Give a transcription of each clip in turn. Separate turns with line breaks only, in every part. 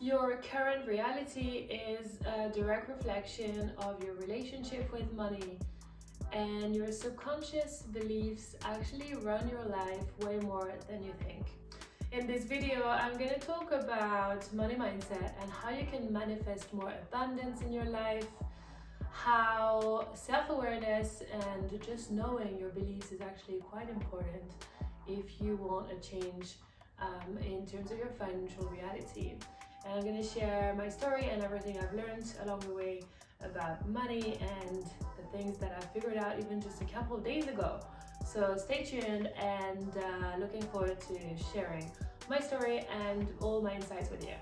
Your current reality is a direct reflection of your relationship with money, and your subconscious beliefs actually run your life way more than you think. In this video, I'm going to talk about money mindset and how you can manifest more abundance in your life, how self-awareness and just knowing your beliefs is actually quite important if you want a change in terms of your financial reality. And I'm going to share my story and everything I've learned along the way about money and the things that I figured out even just a couple of days ago. So stay tuned and looking forward to sharing my story and all my insights with you.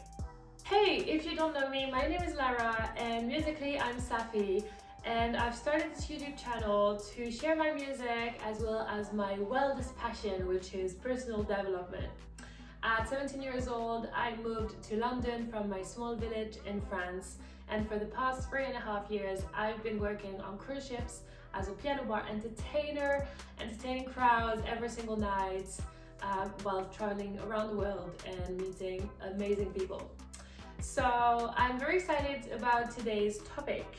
Hey, if you don't know me, my name is Lara and musically I'm Saphy, and I've started this YouTube channel to share my music as well as my wildest passion, which is personal development. At 17 years old, I moved to London from my small village in France, and for the past 3.5 years, I've been working on cruise ships as a piano bar entertainer, entertaining crowds every single night while traveling around the world and meeting amazing people. So I'm very excited about today's topic,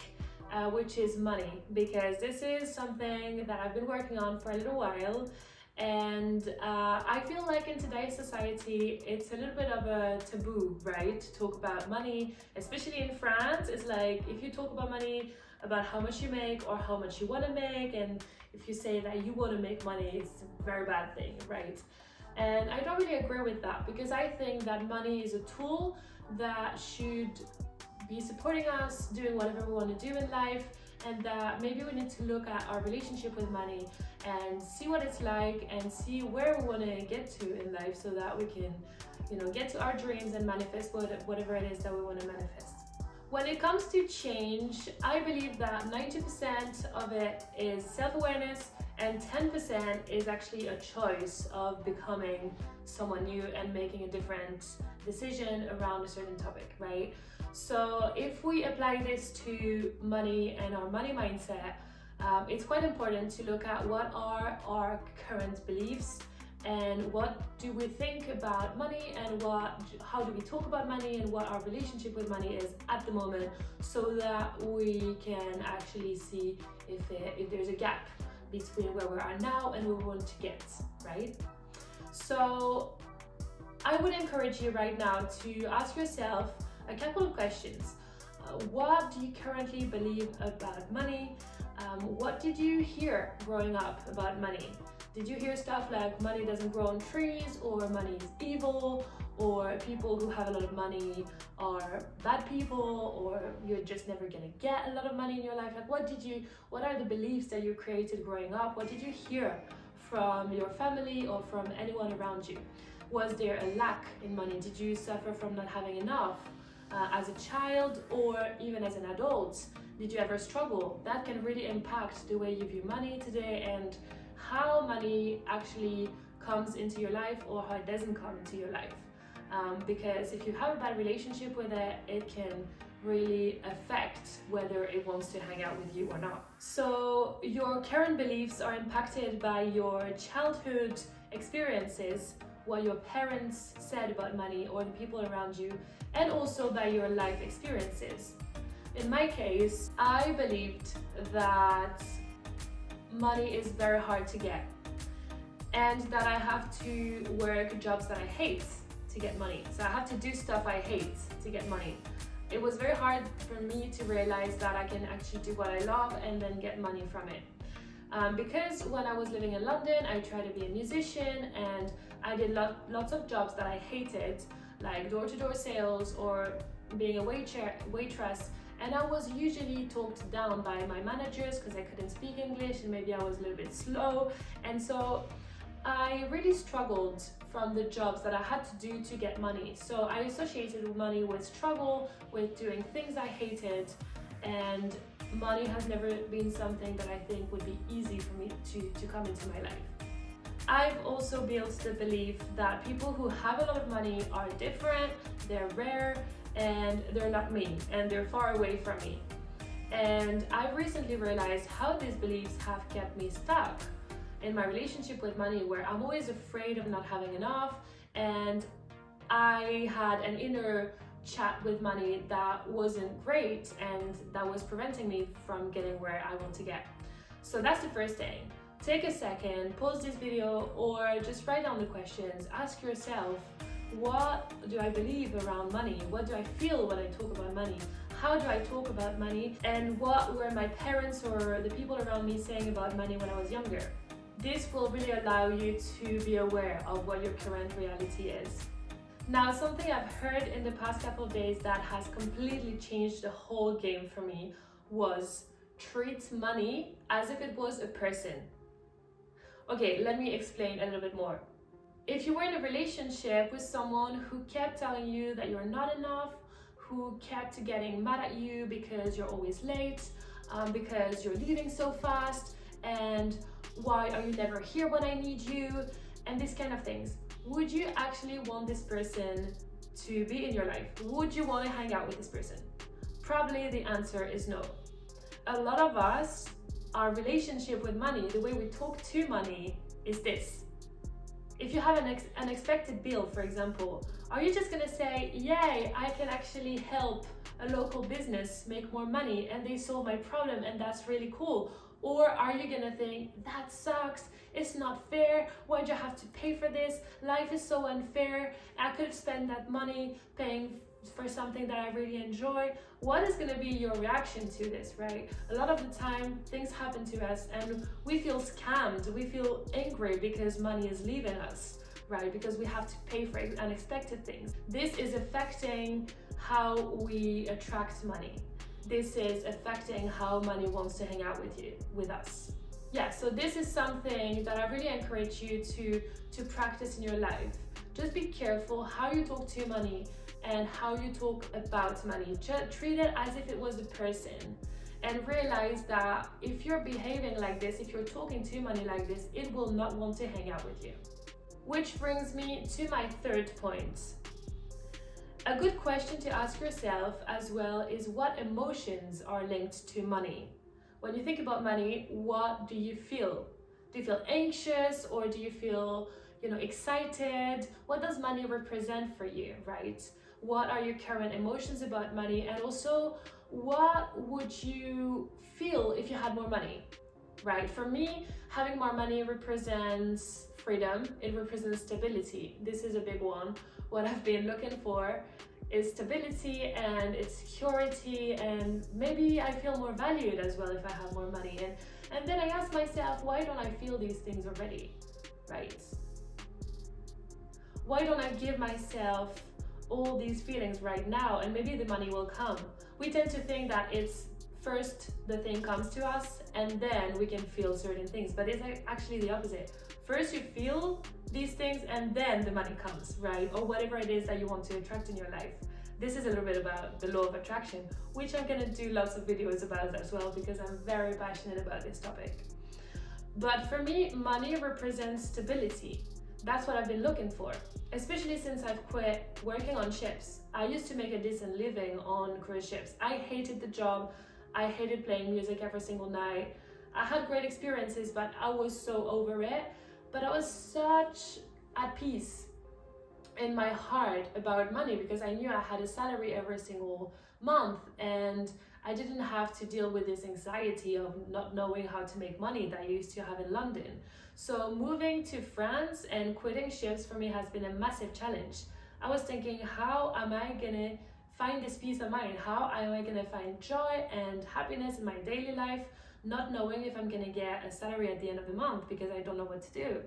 which is money, because this is something that I've been working on for a little while. And I feel like in today's society, it's a little bit of a taboo, right? To talk about money, especially in France. It's like if you talk about money, about how much you make or how much you want to make, and if you say that you want to make money, it's a very bad thing, right? And I don't really agree with that, because I think that money is a tool that should be supporting us doing whatever we want to do in life, and that maybe we need to look at our relationship with money and see what it's like and see where we want to get to in life, so that we can, get to our dreams and manifest whatever it is that we want to manifest. When it comes to change, I believe that 90% of it is self-awareness and 10% is actually a choice of becoming someone new and making a different decision around a certain topic, right? So if we apply this to money and our money mindset, it's quite important to look at what are our current beliefs and what do we think about money, and how do we talk about money, and what our relationship with money is at the moment, so that we can actually see if there's a gap between where we are now and where we want to get, right? So I would encourage you right now to ask yourself a couple of questions. What do you currently believe about money? What did you hear growing up about money? Did you hear stuff like money doesn't grow on trees, or money is evil, or people who have a lot of money are bad people, or you're just never gonna get a lot of money in your life? Like, what are the beliefs that you created growing up? What did you hear from your family or from anyone around you? Was there a lack in money? Did you suffer from not having enough as a child or even as an adult? Did you ever struggle? That can really impact the way you view money today and how money actually comes into your life or how it doesn't come into your life. Because if you have a bad relationship with it, it can really affect whether it wants to hang out with you or not. So your current beliefs are impacted by your childhood experiences, what your parents said about money or the people around you, and also by your life experiences. In my case, I believed that money is very hard to get, and that I have to work jobs that I hate to get money. So I have to do stuff I hate to get money. It was very hard for me to realize that I can actually do what I love and then get money from it. Because when I was living in London, I tried to be a musician and I did lots of jobs that I hated, like door-to-door sales or being a waitress. And I was usually talked down by my managers because I couldn't speak English and maybe I was a little bit slow. And so I really struggled from the jobs that I had to do to get money. So I associated money with struggle, with doing things I hated, and money has never been something that I think would be easy for me to come into my life. I've also built the belief that people who have a lot of money are different, they're rare, and they're not me, and they're far away from me. And I've recently realized how these beliefs have kept me stuck in my relationship with money, where I'm always afraid of not having enough, and I had an inner chat with money that wasn't great and that was preventing me from getting where I want to get. So that's the first thing. Take a second, pause this video, or just write down the questions. Ask yourself, what do I believe around money? What do I feel when I talk about money? How do I talk about money? And what were my parents or the people around me saying about money when I was younger? This will really allow you to be aware of what your current reality is. Now, something I've heard in the past couple of days that has completely changed the whole game for me was treat money as if it was a person. Okay, let me explain a little bit more. If you were in a relationship with someone who kept telling you that you're not enough, who kept getting mad at you because you're always late, because you're leaving so fast, and why are you never here when I need you, and these kind of things, would you actually want this person to be in your life? Would you want to hang out with this person? Probably the answer is no. A lot of us, our relationship with money, the way we talk to money is this. If you have an unexpected bill, for example, are you just gonna say, yay, I can actually help a local business make more money and they solve my problem and that's really cool? Or are you gonna think, that sucks, it's not fair, why'd you have to pay for this? Life is so unfair, I could have spent that money paying for something that I really enjoy. What is gonna be your reaction to this, right? A lot of the time, things happen to us and we feel scammed, we feel angry because money is leaving us, right? Because we have to pay for unexpected things. This is affecting how we attract money. This is affecting how money wants to hang out with us. Yeah, so this is something that I really encourage you to practice in your life. Just be careful how you talk to money and how you talk about money. Just treat it as if it was a person, and realize that if you're behaving like this, if you're talking to money like this, it will not want to hang out with you. Which brings me to my third point. A good question to ask yourself as well is, what emotions are linked to money? When you think about money, what do you feel? Do you feel anxious, or do you feel, excited? What does money represent for you, right? What are your current emotions about money? And also, what would you feel if you had more money, right? For me, having more money represents freedom. It represents stability. This is a big one. What I've been looking for is stability and it's security, and maybe I feel more valued as well if I have more money. And then I ask myself, why don't I feel these things already, right? Why don't I give myself all these feelings right now, and maybe the money will come? We tend to think that it's first the thing comes to us and then we can feel certain things, but it's actually the opposite. First you feel these things and then the money comes, right? Or whatever it is that you want to attract in your life. This is a little bit about the law of attraction, which I'm gonna do lots of videos about as well, because I'm very passionate about this topic. But for me, money represents stability. That's what I've been looking for, especially since I've quit working on ships. I used to make a decent living on cruise ships. I hated the job. I hated playing music every single night. I had great experiences, but I was so over it. But I was such at peace in my heart about money, because I knew I had a salary every single month and I didn't have to deal with this anxiety of not knowing how to make money that I used to have in London. So moving to France and quitting ships for me has been a massive challenge. I was thinking, how am I gonna find this peace of mind? How am I gonna find joy and happiness in my daily life, not knowing if I'm gonna get a salary at the end of the month because I don't know what to do,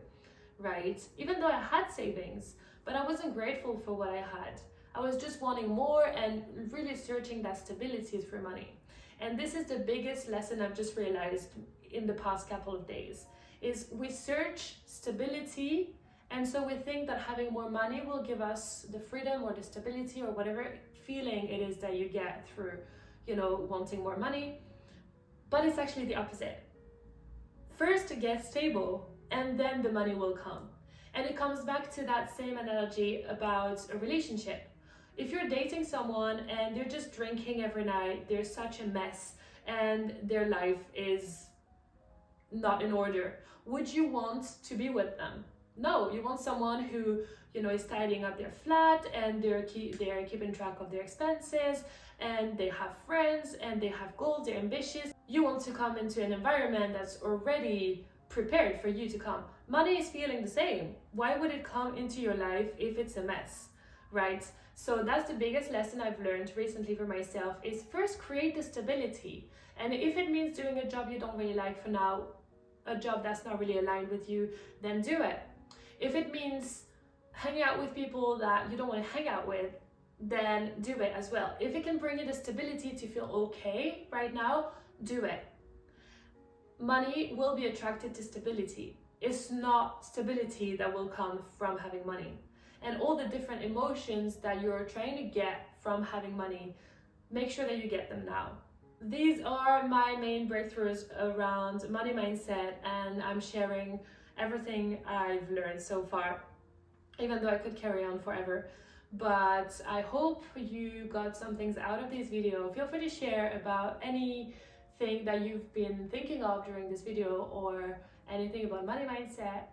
right? Even though I had savings, but I wasn't grateful for what I had. I was just wanting more and really searching that stability through money. And this is the biggest lesson I've just realized in the past couple of days, is we search stability, and so we think that having more money will give us the freedom or the stability or whatever feeling it is that you get through, wanting more money. But it's actually the opposite. First to get stable, and then the money will come. And it comes back to that same analogy about a relationship. If you're dating someone and they're just drinking every night, they're such a mess, and their life is not in order, would you want to be with them? No, you want someone who, is tidying up their flat, and they're keeping track of their expenses, and they have friends, and they have goals, they're ambitious. You want to come into an environment that's already prepared for you to come. Money is feeling the same. Why would it come into your life if it's a mess, right? So that's the biggest lesson I've learned recently for myself, is first create the stability. And if it means doing a job you don't really like for now, a job that's not really aligned with you, then do it. If it means hanging out with people that you don't want to hang out with, then do it as well. If it can bring you the stability to feel okay right now, do it. Money will be attracted to stability. It's not stability that will come from having money. And all the different emotions that you're trying to get from having money, make sure that you get them now. These are my main breakthroughs around money mindset, and I'm sharing everything I've learned so far, even though I could carry on forever. But I hope you got some things out of this video. Feel free to share about anything that you've been thinking of during this video, or anything about money mindset.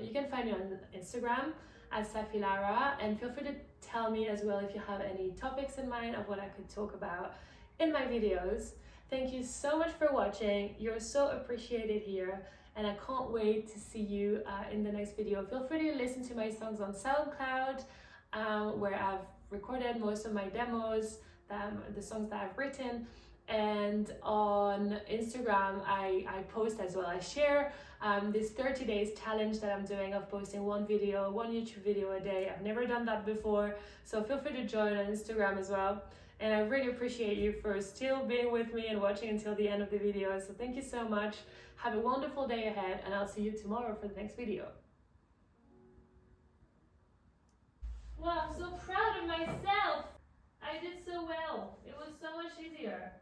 You can find me on Instagram at Saphy Lara, and feel free to tell me as well if you have any topics in mind of what I could talk about in my videos. Thank you so much for watching. You're so appreciated here, and I can't wait to see you in the next video. Feel free to listen to my songs on SoundCloud, where I've recorded most of my demos, the songs that I've written. And on Instagram, I post as well. I share this 30 days challenge that I'm doing of posting one YouTube video a day. I've never done that before, so feel free to join on Instagram as well. And I really appreciate you for still being with me and watching until the end of the video. So thank you so much. Have a wonderful day ahead, and I'll see you tomorrow for the next video. Wow, I'm so proud of myself. I did so well. It was so much easier.